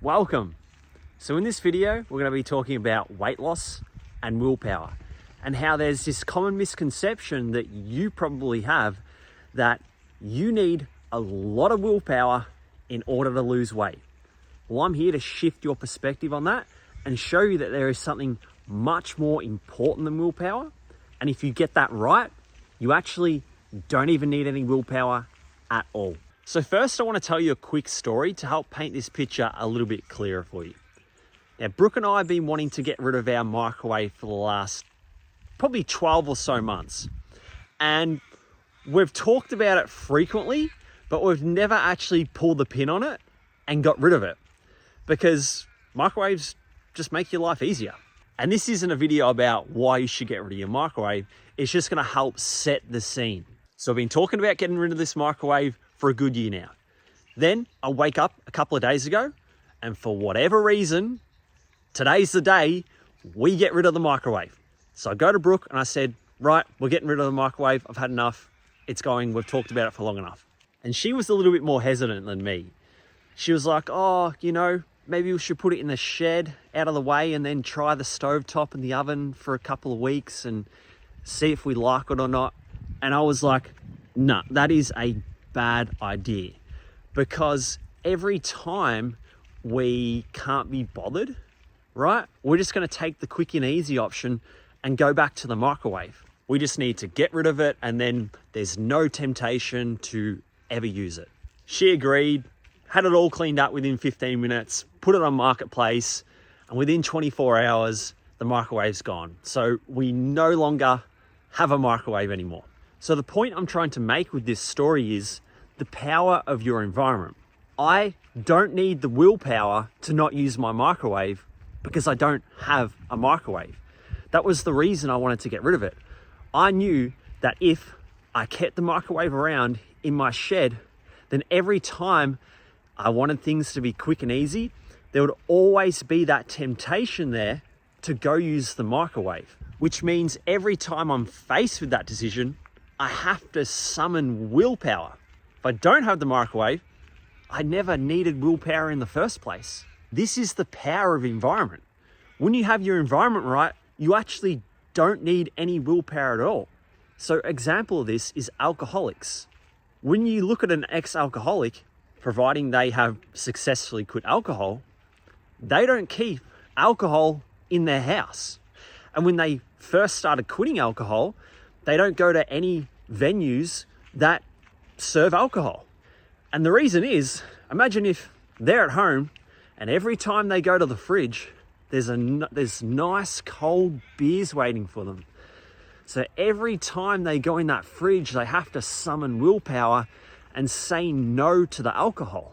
Welcome. So in this video, we're going to be talking about weight loss and willpower and how there's this common misconception that you probably have that you need a lot of willpower in order to lose weight. Well, I'm here to shift your perspective on that and show you that there is something much more important than willpower. And if you get that right, you actually don't even need any willpower at all. So first, I want to tell you a quick story to help paint this picture a little bit clearer for you. Now, Brooke and I have been wanting to get rid of our microwave for the last probably 12 or so months. And we've talked about it frequently, but we've never actually pulled the pin on it and got rid of it because microwaves just make your life easier. And this isn't a video about why you should get rid of your microwave. It's just going to help set the scene. So I've been talking about getting rid of this microwave for a good year now. Then I wake up a couple of days ago and for whatever reason, today's the day we get rid of the microwave. So I go to Brooke and I said, right, we're getting rid of the microwave. I've had enough. It's going, we've talked about it for long enough. And she was a little bit more hesitant than me. She was like, oh, maybe we should put it in the shed out of the way and then try the stovetop and the oven for a couple of weeks and see if we like it or not. And I was like, nah, that is a bad idea, because every time we can't be bothered, right, we're just going to take the quick and easy option and go back to the microwave. We just need to get rid of it and then there's no temptation to ever use it. She agreed, had it all cleaned up within 15 minutes, put it on Marketplace, and within 24 hours, the microwave's gone. So we no longer have a microwave anymore. So the point I'm trying to make with this story is the power of your environment. I don't need the willpower to not use my microwave because I don't have a microwave. That was the reason I wanted to get rid of it. I knew that if I kept the microwave around in my shed, then every time I wanted things to be quick and easy, there would always be that temptation there to go use the microwave, which means every time I'm faced with that decision, I have to summon willpower. If I don't have the microwave, I never needed willpower in the first place. This is the power of environment. When you have your environment right, you actually don't need any willpower at all. So example of this is alcoholics. When you look at an ex-alcoholic, providing they have successfully quit alcohol, they don't keep alcohol in their house. And when they first started quitting alcohol, they don't go to any venues that serve alcohol. And the reason is, imagine if they're at home and every time they go to the fridge, there's nice cold beers waiting for them. So every time they go in that fridge, they have to summon willpower and say no to the alcohol.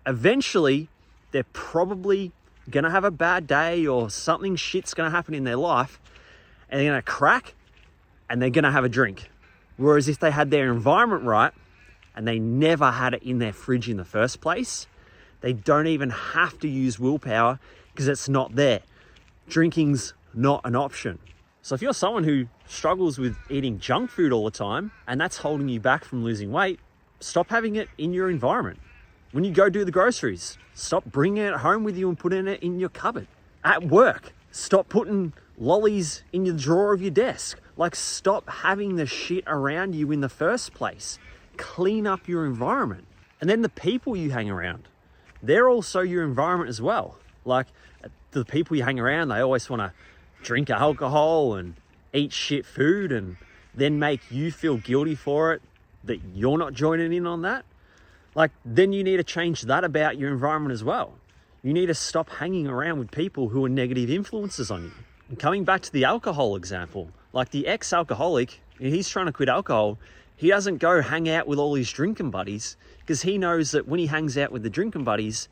Eventually, they're probably gonna have a bad day or something shit's gonna happen in their life and they're gonna crack and they're gonna have a drink. Whereas if they had their environment right and they never had it in their fridge in the first place, they don't even have to use willpower because it's not there. Drinking's not an option. So if you're someone who struggles with eating junk food all the time and that's holding you back from losing weight, stop having it in your environment. When you go do the groceries, stop bringing it home with you and putting it in your cupboard. At work, stop putting lollies in the drawer of your desk. Like, stop having the shit around you in the first place. Clean up your environment. And then the people you hang around, they're also your environment as well. Like, the people you hang around, they always want to drink alcohol and eat shit food and then make you feel guilty for it, that you're not joining in on that. Like, then you need to change that about your environment as well. You need to stop hanging around with people who are negative influences on you. And coming back to the alcohol example, like the ex-alcoholic, he's trying to quit alcohol. He doesn't go hang out with all his drinking buddies because he knows that when he hangs out with the drinking buddies,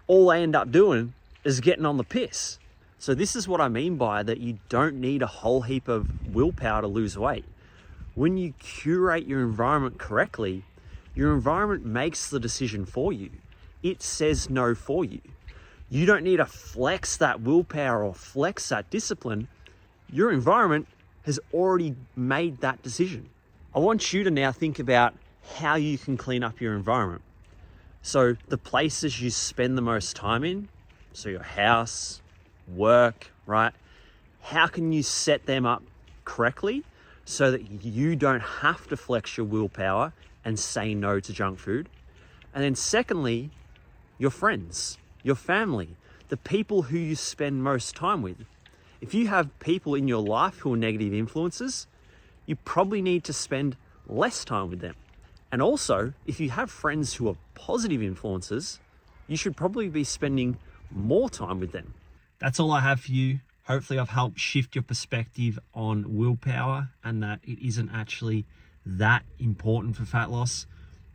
all they end up doing is getting on the piss. So this is what I mean by that you don't need a whole heap of willpower to lose weight. When you curate your environment correctly, your environment makes the decision for you. It says no for you. You don't need to flex that willpower or flex that discipline. Your environment has already made that decision. I want you to now think about how you can clean up your environment. So the places you spend the most time in, so your house, work, right? How can you set them up correctly so that you don't have to flex your willpower and say no to junk food? And then secondly, your friends, your family, the people who you spend most time with. If you have people in your life who are negative influences, you probably need to spend less time with them. And also, if you have friends who are positive influences, you should probably be spending more time with them. That's all I have for you. Hopefully I've helped shift your perspective on willpower and that it isn't actually that important for fat loss.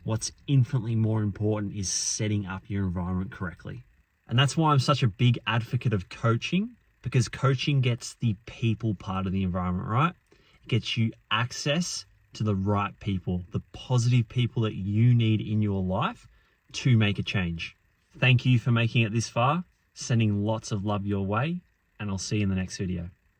What's infinitely more important is setting up your environment correctly. And that's why I'm such a big advocate of coaching, because coaching gets the people part of the environment right. It gets you access to the right people, the positive people that you need in your life to make a change. Thank you for making it this far. Sending lots of love your way, and I'll see you in the next video.